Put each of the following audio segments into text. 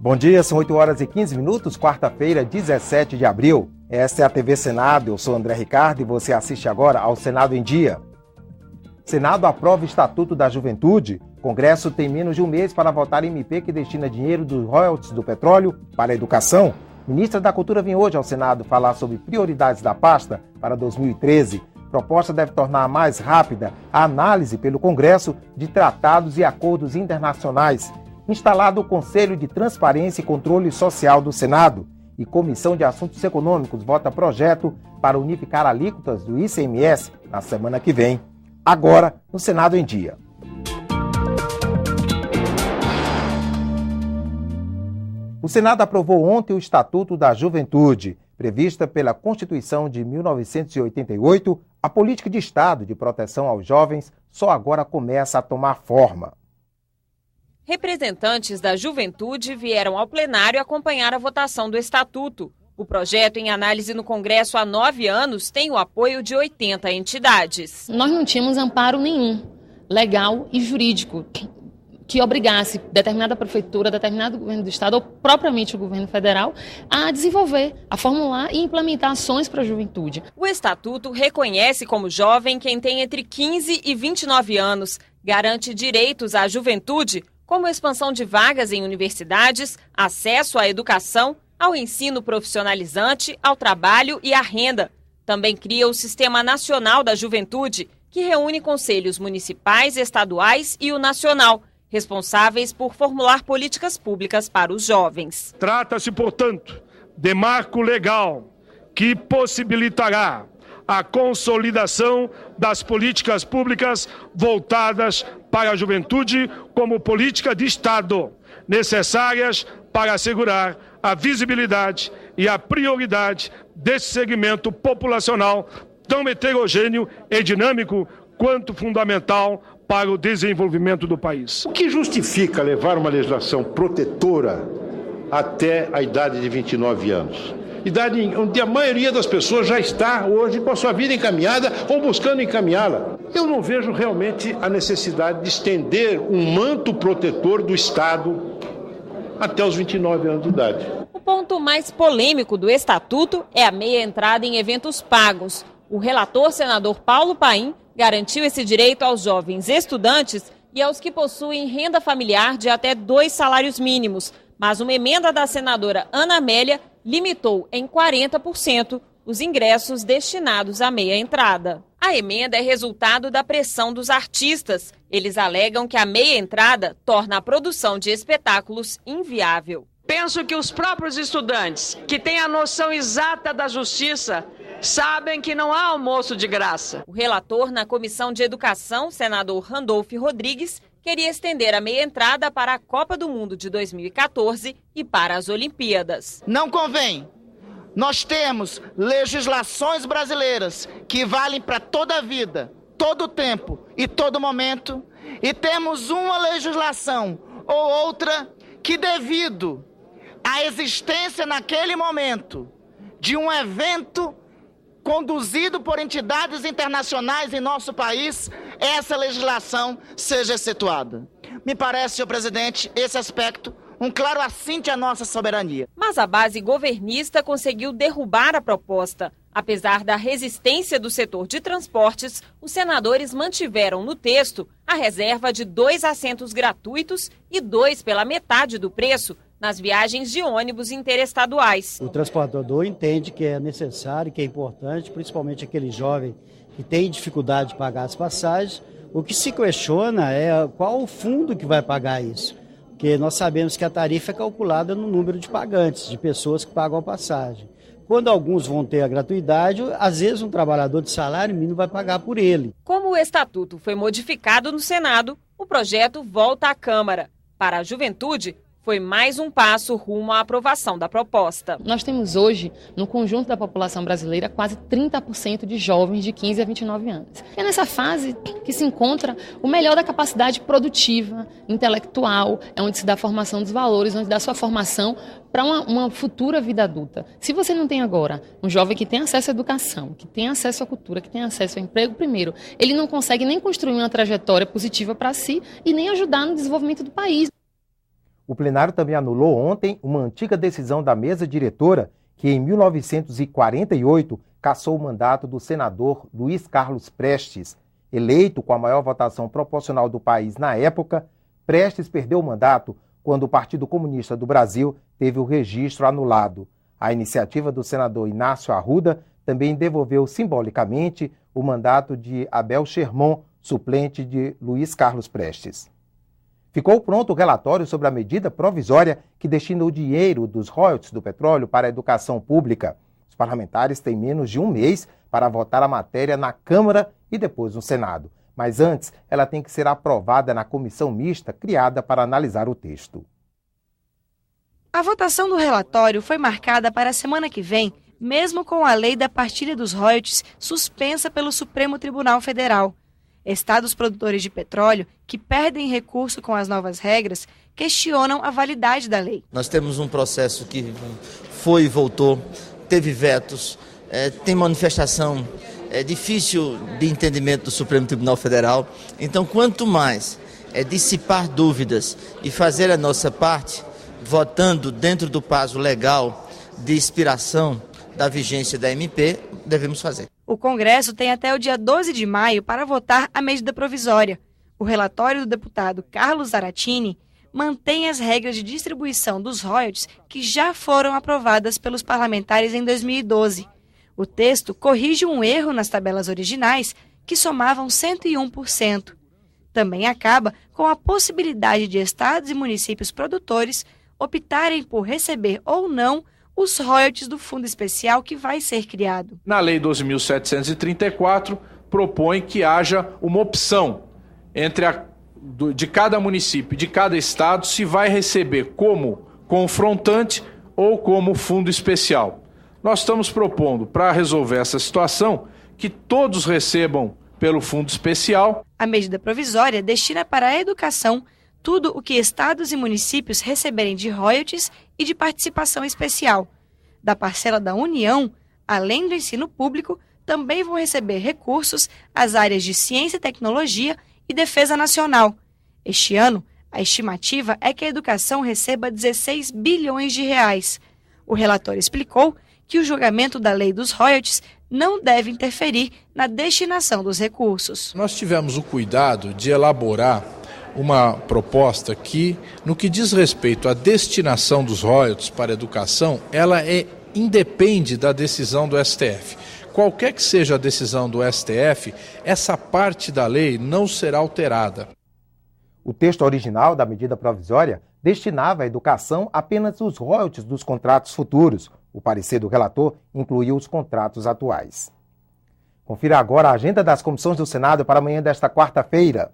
Bom dia, são 8 horas e 15 minutos, quarta-feira, 17 de abril. Esta é a TV Senado, eu sou André Ricardo e você assiste agora ao Senado em Dia. Senado aprova o Estatuto da Juventude. Congresso tem menos de um mês para votar MP que destina dinheiro dos royalties do petróleo para a educação. Ministra da Cultura vem hoje ao Senado falar sobre prioridades da pasta para 2013. Proposta deve tornar mais rápida a análise pelo Congresso de tratados e acordos internacionais. Instalado o Conselho de Transparência e Controle Social do Senado e Comissão de Assuntos Econômicos vota projeto para unificar alíquotas do ICMS na semana que vem. Agora, no Senado em Dia. O Senado aprovou ontem o Estatuto da Juventude. Prevista pela Constituição de 1988, a política de Estado de proteção aos jovens só agora começa a tomar forma. Representantes da juventude vieram ao plenário acompanhar a votação do Estatuto. O projeto, em análise no Congresso há 9 anos, tem o apoio de 80 entidades. Nós não tínhamos amparo nenhum, legal e jurídico, que obrigasse determinada prefeitura, determinado governo do Estado, ou propriamente o governo federal, a desenvolver, a formular e implementar ações para a juventude. O Estatuto reconhece como jovem quem tem entre 15 e 29 anos, garante direitos à juventude, como expansão de vagas em universidades, acesso à educação, ao ensino profissionalizante, ao trabalho e à renda. Também cria o Sistema Nacional da Juventude, que reúne conselhos municipais, estaduais e o nacional, responsáveis por formular políticas públicas para os jovens. Trata-se, portanto, de marco legal que possibilitará a consolidação das políticas públicas voltadas para a juventude como política de Estado, necessárias para assegurar a visibilidade e a prioridade desse segmento populacional tão heterogêneo e dinâmico quanto fundamental para o desenvolvimento do país. O que justifica levar uma legislação protetora até a idade de 29 anos? Idade onde a maioria das pessoas já está hoje com a sua vida encaminhada ou buscando encaminhá-la. Eu não vejo realmente a necessidade de estender um manto protetor do Estado até os 29 anos de idade. O ponto mais polêmico do Estatuto é a meia entrada em eventos pagos. O relator, senador Paulo Paim, garantiu esse direito aos jovens estudantes e aos que possuem renda familiar de até 2 salários mínimos. Mas uma emenda da senadora Ana Amélia limitou em 40% os ingressos destinados à meia entrada. A emenda é resultado da pressão dos artistas. Eles alegam que a meia entrada torna a produção de espetáculos inviável. Penso que os próprios estudantes, que têm a noção exata da justiça, sabem que não há almoço de graça. O relator na Comissão de Educação, senador Randolfo Rodrigues, queria estender a meia entrada para a Copa do Mundo de 2014 e para as Olimpíadas. Não convém. Nós temos legislações brasileiras que valem para toda a vida, todo o tempo e todo momento, e temos uma legislação ou outra que, devido à existência naquele momento de um evento conduzido por entidades internacionais em nosso país, essa legislação seja excetuada. Me parece, senhor presidente, esse aspecto um claro assinte à nossa soberania. Mas a base governista conseguiu derrubar a proposta. Apesar da resistência do setor de transportes, os senadores mantiveram no texto a reserva de 2 assentos gratuitos e 2 pela metade do preço nas viagens de ônibus interestaduais. O transportador entende que é necessário, que é importante, principalmente aquele jovem que tem dificuldade de pagar as passagens. O que se questiona é qual o fundo que vai pagar isso. Porque nós sabemos que a tarifa é calculada no número de pagantes, de pessoas que pagam a passagem. Quando alguns vão ter a gratuidade, às vezes um trabalhador de salário mínimo vai pagar por ele. Como o Estatuto foi modificado no Senado, o projeto volta à Câmara. Para a juventude, foi mais um passo rumo à aprovação da proposta. Nós temos hoje, no conjunto da população brasileira, quase 30% de jovens de 15 a 29 anos. É nessa fase que se encontra o melhor da capacidade produtiva, intelectual, é onde se dá a formação dos valores, onde dá sua formação para uma futura vida adulta. Se você não tem agora um jovem que tem acesso à educação, que tem acesso à cultura, que tem acesso ao emprego primeiro, ele não consegue nem construir uma trajetória positiva para si e nem ajudar no desenvolvimento do país. O plenário também anulou ontem uma antiga decisão da mesa diretora que, em 1948, cassou o mandato do senador Luiz Carlos Prestes. Eleito com a maior votação proporcional do país na época, Prestes perdeu o mandato quando o Partido Comunista do Brasil teve o registro anulado. A iniciativa do senador Inácio Arruda também devolveu simbolicamente o mandato de Abel Sherman, suplente de Luiz Carlos Prestes. Ficou pronto o relatório sobre a medida provisória que destina o dinheiro dos royalties do petróleo para a educação pública. Os parlamentares têm menos de um mês para votar a matéria na Câmara e depois no Senado. Mas antes, ela tem que ser aprovada na comissão mista criada para analisar o texto. A votação do relatório foi marcada para a semana que vem, mesmo com a lei da partilha dos royalties suspensa pelo Supremo Tribunal Federal. Estados produtores de petróleo que perdem recurso com as novas regras questionam a validade da lei. Nós temos um processo que foi e voltou, teve vetos, tem manifestação difícil de entendimento do Supremo Tribunal Federal. Então, quanto mais dissipar dúvidas e fazer a nossa parte, votando dentro do prazo legal de expiração da vigência da MP, devemos fazer. O Congresso tem até o dia 12 de maio para votar a medida provisória. O relatório do deputado Carlos Zaratini mantém as regras de distribuição dos royalties que já foram aprovadas pelos parlamentares em 2012. O texto corrige um erro nas tabelas originais, que somavam 101%. Também acaba com a possibilidade de estados e municípios produtores optarem por receber ou não os royalties do fundo especial que vai ser criado. Na Lei 12.734, propõe que haja uma opção de cada município, de cada estado, se vai receber como confrontante ou como fundo especial. Nós estamos propondo, para resolver essa situação, que todos recebam pelo fundo especial. A medida provisória destina para a educação tudo o que estados e municípios receberem de royalties e de participação especial. Da parcela da União, além do ensino público, também vão receber recursos as áreas de ciência e tecnologia e defesa nacional. Este ano, a estimativa é que a educação receba 16 bilhões de reais. O relator explicou que o julgamento da lei dos royalties não deve interferir na destinação dos recursos. Nós tivemos o cuidado de elaborar uma proposta que, no que diz respeito à destinação dos royalties para a educação, ela independe da decisão do STF. Qualquer que seja a decisão do STF, essa parte da lei não será alterada. O texto original da medida provisória destinava à educação apenas os royalties dos contratos futuros. O parecer do relator incluiu os contratos atuais. Confira agora a agenda das comissões do Senado para amanhã desta quarta-feira.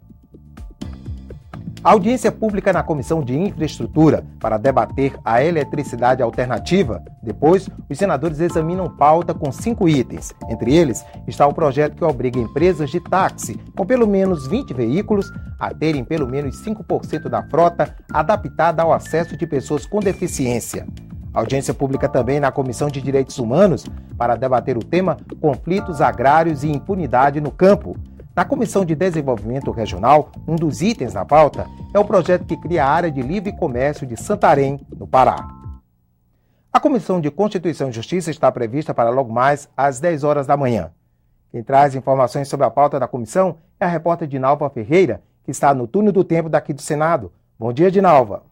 Audiência pública na Comissão de Infraestrutura para debater a eletricidade alternativa. Depois, os senadores examinam pauta com 5 itens. Entre eles está o projeto que obriga empresas de táxi com pelo menos 20 veículos a terem pelo menos 5% da frota adaptada ao acesso de pessoas com deficiência. Audiência pública também na Comissão de Direitos Humanos para debater o tema conflitos agrários e impunidade no campo. Na Comissão de Desenvolvimento Regional, um dos itens na pauta é o projeto que cria a área de livre comércio de Santarém, no Pará. A Comissão de Constituição e Justiça está prevista para logo mais às 10 horas da manhã. Quem traz informações sobre a pauta da comissão é a repórter Dinalva Ferreira, que está no túnel do tempo daqui do Senado. Bom dia, Dinalva.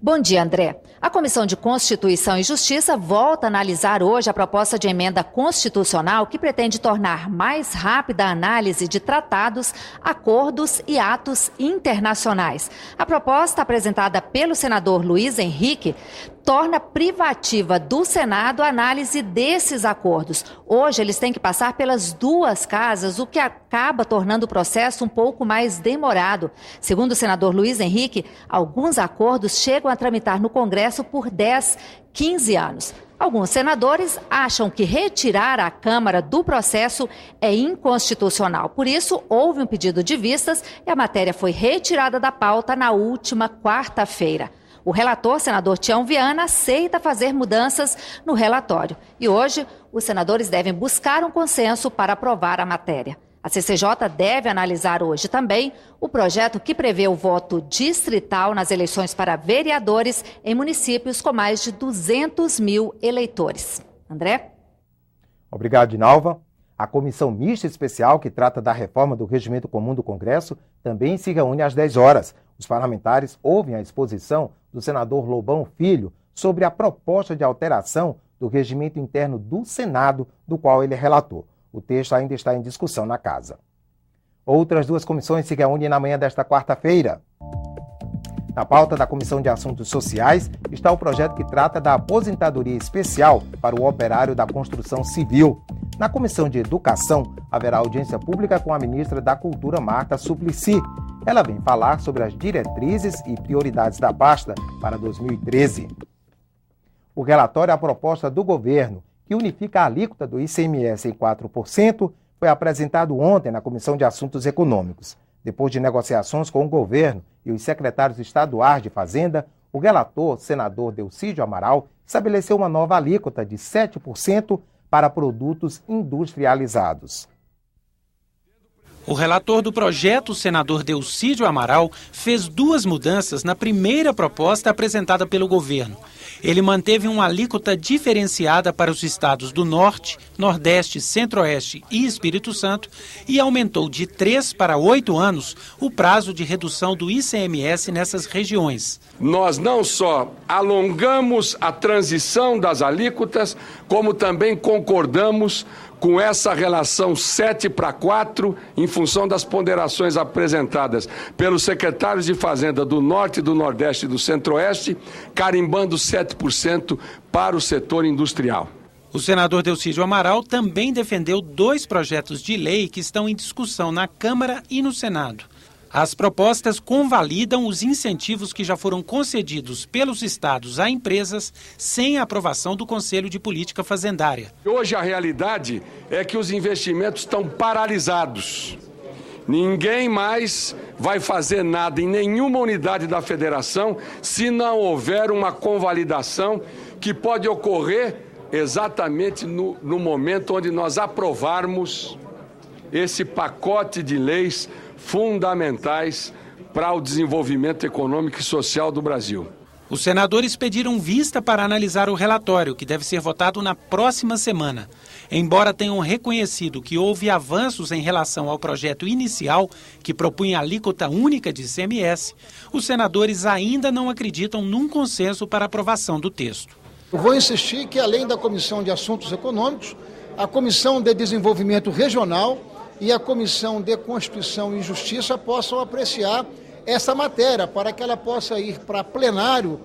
Bom dia, André. A Comissão de Constituição e Justiça volta a analisar hoje a proposta de emenda constitucional que pretende tornar mais rápida a análise de tratados, acordos e atos internacionais. A proposta, apresentada pelo senador Luiz Henrique, torna privativa do Senado a análise desses acordos. Hoje, eles têm que passar pelas 2 casas, o que acaba tornando o processo um pouco mais demorado. Segundo o senador Luiz Henrique, alguns acordos chegam a tramitar no Congresso por 10, 15 anos. Alguns senadores acham que retirar a Câmara do processo é inconstitucional. Por isso, houve um pedido de vistas e a matéria foi retirada da pauta na última quarta-feira. O relator, senador Tião Viana, aceita fazer mudanças no relatório. E hoje, os senadores devem buscar um consenso para aprovar a matéria. A CCJ deve analisar hoje também o projeto que prevê o voto distrital nas eleições para vereadores em municípios com mais de 200 mil eleitores. André? Obrigado, Dinalva. A comissão mista especial que trata da reforma do Regimento Comum do Congresso também se reúne às 10 horas. Os parlamentares ouvem a exposição do senador Lobão Filho sobre a proposta de alteração do regimento interno do Senado, do qual ele é relator. O texto ainda está em discussão na Casa. Outras duas comissões se reúnem na manhã desta quarta-feira. Na pauta da Comissão de Assuntos Sociais está o projeto que trata da aposentadoria especial para o operário da construção civil. Na Comissão de Educação, haverá audiência pública com a ministra da Cultura, Marta Suplicy. Ela vem falar sobre as diretrizes e prioridades da pasta para 2013. O relatório é a proposta do governo, que unifica a alíquota do ICMS em 4%, foi apresentado ontem na Comissão de Assuntos Econômicos. Depois de negociações com o governo e os secretários estaduais de Fazenda, o relator, senador Delcídio Amaral, estabeleceu uma nova alíquota de 7% para produtos industrializados. O relator do projeto, o senador Delcídio Amaral, fez duas mudanças na primeira proposta apresentada pelo governo. Ele manteve uma alíquota diferenciada para os estados do Norte, Nordeste, Centro-Oeste e Espírito Santo e aumentou de 3 para 8 anos o prazo de redução do ICMS nessas regiões. Nós não só alongamos a transição das alíquotas, como também concordamos com essa relação 7-4, em função das ponderações apresentadas pelos secretários de Fazenda do Norte, do Nordeste e do Centro-Oeste, carimbando 7% para o setor industrial. O senador Delcídio Amaral também defendeu 2 projetos de lei que estão em discussão na Câmara e no Senado. As propostas convalidam os incentivos que já foram concedidos pelos estados a empresas sem a aprovação do Conselho de Política Fazendária. Hoje a realidade é que os investimentos estão paralisados. Ninguém mais vai fazer nada em nenhuma unidade da federação se não houver uma convalidação que pode ocorrer exatamente no momento onde nós aprovarmos esse pacote de leis fundamentais para o desenvolvimento econômico e social do Brasil. Os senadores pediram vista para analisar o relatório, que deve ser votado na próxima semana. Embora tenham reconhecido que houve avanços em relação ao projeto inicial, que propunha alíquota única de ICMS, os senadores ainda não acreditam num consenso para aprovação do texto. Eu vou insistir que, além da Comissão de Assuntos Econômicos, a Comissão de Desenvolvimento Regional e a Comissão de Constituição e Justiça possam apreciar essa matéria, para que ela possa ir para plenário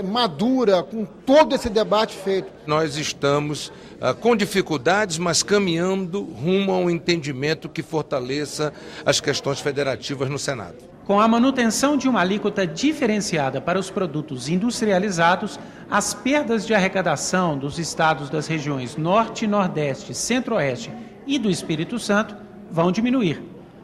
madura, com todo esse debate feito. Nós estamos com dificuldades, mas caminhando rumo a um entendimento que fortaleça as questões federativas no Senado. Com a manutenção de uma alíquota diferenciada para os produtos industrializados, as perdas de arrecadação dos estados das regiões Norte, Nordeste, Centro-Oeste e do Espírito Santo vão diminuir.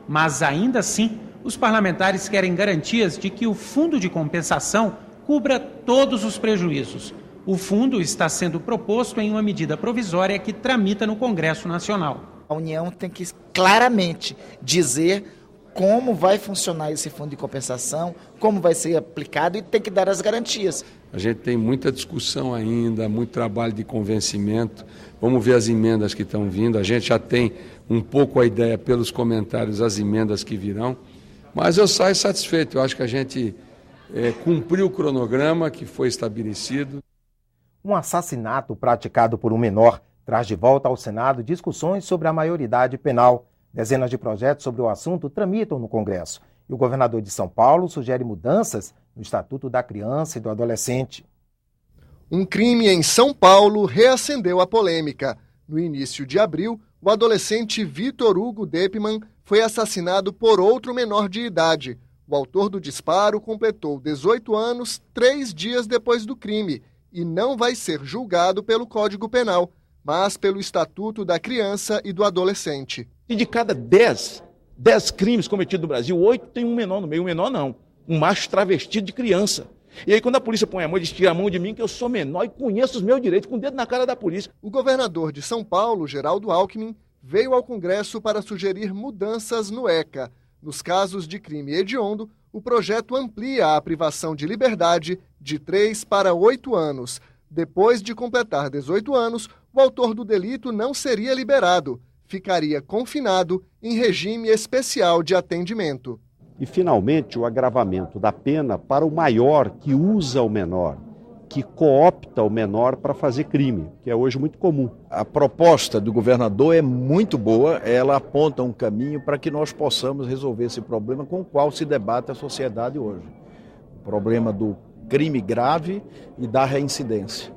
Mas ainda assim, os parlamentares querem garantias de que o fundo de compensação cubra todos os prejuízos. O fundo está sendo proposto em uma medida provisória que tramita no Congresso Nacional. A União tem que claramente dizer como vai funcionar esse fundo de compensação, como vai ser aplicado e tem que dar as garantias. A gente tem muita discussão ainda, muito trabalho de convencimento. Vamos ver as emendas que estão vindo. A gente já tem um pouco a ideia pelos comentários, as emendas que virão. Mas eu saio satisfeito. Eu acho que a gente cumpriu o cronograma que foi estabelecido. Um assassinato praticado por um menor traz de volta ao Senado discussões sobre a maioridade penal. Dezenas de projetos sobre o assunto tramitam no Congresso. E o governador de São Paulo sugere mudanças no Estatuto da Criança e do Adolescente. Um crime em São Paulo reacendeu a polêmica. No início de abril, o adolescente Vitor Hugo Deppmann foi assassinado por outro menor de idade. O autor do disparo completou 18 anos 3 dias depois do crime e não vai ser julgado pelo Código Penal, mas pelo Estatuto da Criança e do Adolescente. E de cada 10 crimes cometidos no Brasil, 8 tem um menor no meio. Um menor não, um macho travestido de criança. E aí quando a polícia põe a mão, eles tiram a mão de mim, que eu sou menor e conheço os meus direitos, com o dedo na cara da polícia. O governador de São Paulo, Geraldo Alckmin, veio ao Congresso para sugerir mudanças no ECA. Nos casos de crime hediondo, o projeto amplia a privação de liberdade de 3 para 8 anos. Depois de completar 18 anos, o autor do delito não seria liberado, ficaria confinado em regime especial de atendimento. E, finalmente, o agravamento da pena para o maior que usa o menor, que coopta o menor para fazer crime, que é hoje muito comum. A proposta do governador é muito boa, ela aponta um caminho para que nós possamos resolver esse problema com o qual se debate a sociedade hoje. O problema do crime grave e da reincidência.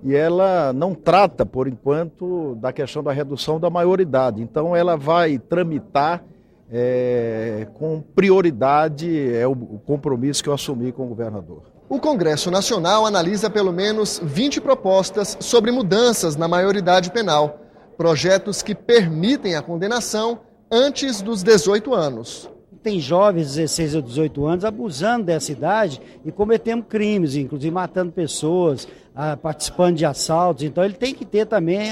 E ela não trata, por enquanto, da questão da redução da maioridade. Então, ela vai tramitar com prioridade, é o compromisso que eu assumi com o governador. O Congresso Nacional analisa pelo menos 20 propostas sobre mudanças na maioridade penal, projetos que permitem a condenação antes dos 18 anos. Tem jovens de 16 a 18 anos abusando dessa idade e cometendo crimes, inclusive matando pessoas, participando de assaltos. Então ele tem que ter também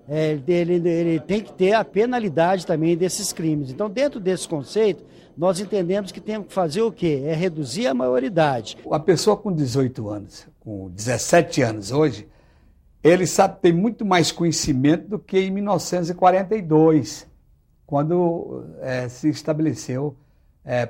ele tem que ter a penalidade também desses crimes. Então, dentro desse conceito, nós entendemos que temos que fazer o quê? É reduzir a maioridade. A pessoa com 18 anos, com 17 anos hoje, ele tem muito mais conhecimento do que em 1942, quando se estabeleceu,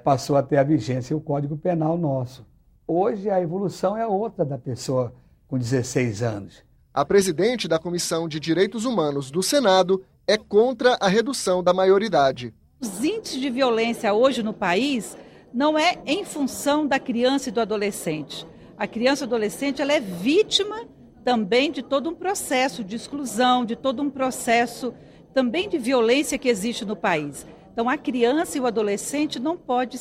passou a ter a vigência o Código Penal nosso. Hoje a evolução é outra da pessoa com 16 anos. A presidente da Comissão de Direitos Humanos do Senado é contra a redução da maioridade. Os índices de violência hoje no país não é em função da criança e do adolescente. A criança e o adolescente ela é vítima também de todo um processo de exclusão, de todo um processo também de violência que existe no país. Então a criança e o adolescente não pode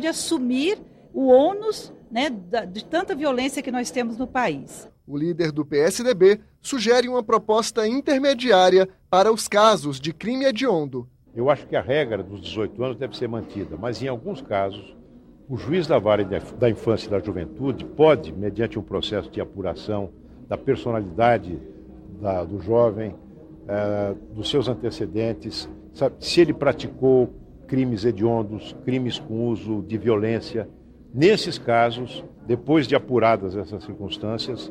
assumir o ônus, né, de tanta violência que nós temos no país. O líder do PSDB sugere uma proposta intermediária para os casos de crime hediondo. Eu acho que a regra dos 18 anos deve ser mantida, mas em alguns casos, o juiz da vara da infância e da juventude pode, mediante um processo de apuração da personalidade do jovem, dos seus antecedentes, se ele praticou crimes hediondos, crimes com uso de violência, nesses casos, depois de apuradas essas circunstâncias,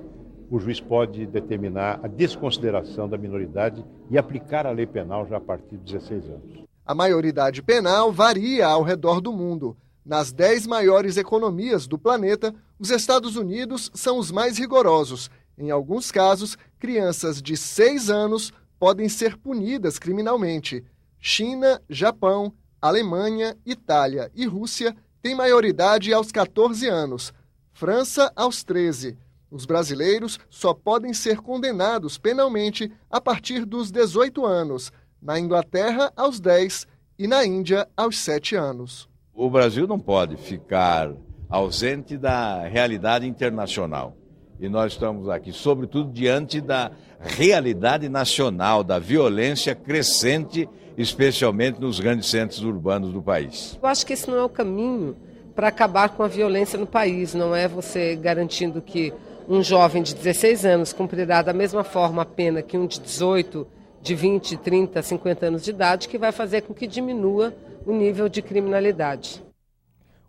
o juiz pode determinar a desconsideração da minoridade e aplicar a lei penal já a partir de 16 anos. A maioridade penal varia ao redor do mundo. Nas 10 maiores economias do planeta, os Estados Unidos são os mais rigorosos. Em alguns casos, crianças de 6 anos podem ser punidas criminalmente. China, Japão, Alemanha, Itália e Rússia têm maioridade aos 14 anos. França, aos 13. Os brasileiros só podem ser condenados penalmente a partir dos 18 anos, na Inglaterra aos 10 e na Índia aos 7 anos. O Brasil não pode ficar ausente da realidade internacional. E nós estamos aqui, sobretudo, diante da realidade nacional, da violência crescente, especialmente nos grandes centros urbanos do país. Eu acho que esse não é o caminho para acabar com a violência no país, não é você garantindo que um jovem de 16 anos cumprirá da mesma forma a pena que um de 18, de 20, 30, 50 anos de idade, que vai fazer com que diminua o nível de criminalidade.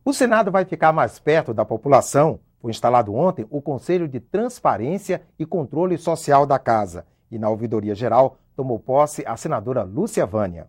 O Senado vai ficar mais perto da população. Foi instalado ontem o Conselho de Transparência e Controle Social da Casa. E na Ouvidoria Geral tomou posse a senadora Lúcia Vânia.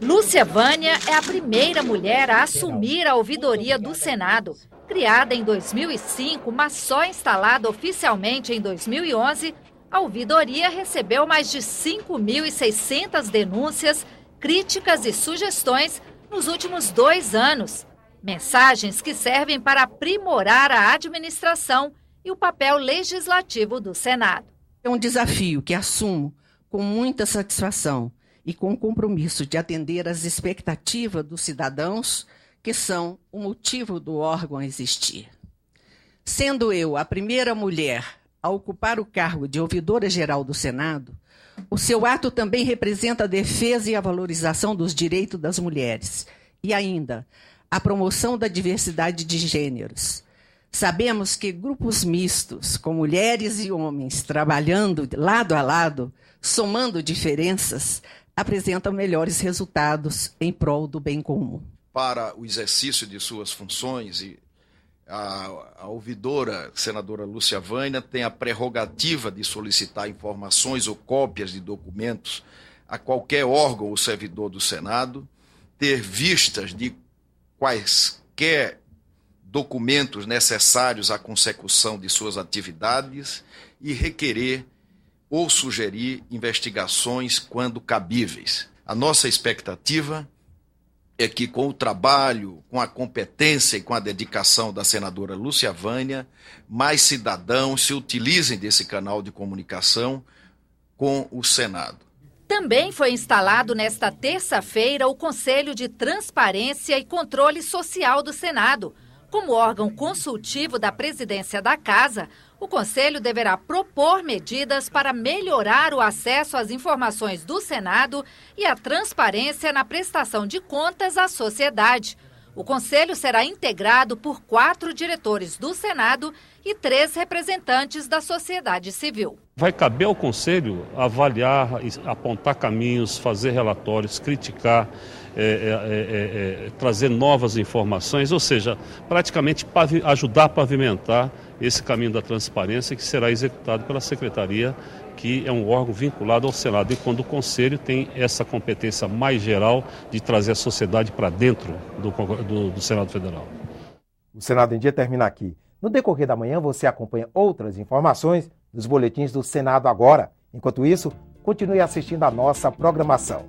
Lúcia Vânia é a primeira mulher a assumir a ouvidoria do Senado. Criada em 2005, mas só instalada oficialmente em 2011, a ouvidoria recebeu mais de 5.600 denúncias, críticas e sugestões nos últimos 2 anos. Mensagens que servem para aprimorar a administração e o papel legislativo do Senado. É um desafio que assumo com muita satisfação e com o compromisso de atender às expectativas dos cidadãos, que são o motivo do órgão existir. Sendo eu a primeira mulher a ocupar o cargo de ouvidora-geral do Senado, o seu ato também representa a defesa e a valorização dos direitos das mulheres e ainda a promoção da diversidade de gêneros. Sabemos que grupos mistos, com mulheres e homens trabalhando lado a lado, somando diferenças, apresentam melhores resultados em prol do bem comum. Para o exercício de suas funções, a ouvidora, senadora Lúcia Vânia, tem a prerrogativa de solicitar informações ou cópias de documentos a qualquer órgão ou servidor do Senado, ter vistas de quaisquer documentos necessários à consecução de suas atividades e requerer ou sugerir investigações quando cabíveis. A nossa expectativa é que, com o trabalho, com a competência e com a dedicação da senadora Lúcia Vânia, mais cidadãos se utilizem desse canal de comunicação com o Senado. Também foi instalado nesta terça-feira o Conselho de Transparência e Controle Social do Senado. Como órgão consultivo da presidência da Casa, o Conselho deverá propor medidas para melhorar o acesso às informações do Senado e a transparência na prestação de contas à sociedade. O Conselho será integrado por 4 diretores do Senado e 3 representantes da sociedade civil. Vai caber ao Conselho avaliar, apontar caminhos, fazer relatórios, criticar, trazer novas informações, ou seja, praticamente ajudar a pavimentar esse caminho da transparência que será executado pela Secretaria, que é um órgão vinculado ao Senado, e quando o Conselho tem essa competência mais geral de trazer a sociedade para dentro do Senado Federal. O Senado em Dia termina aqui. No decorrer da manhã você acompanha outras informações nos boletins do Senado Agora. Enquanto isso, continue assistindo a nossa programação.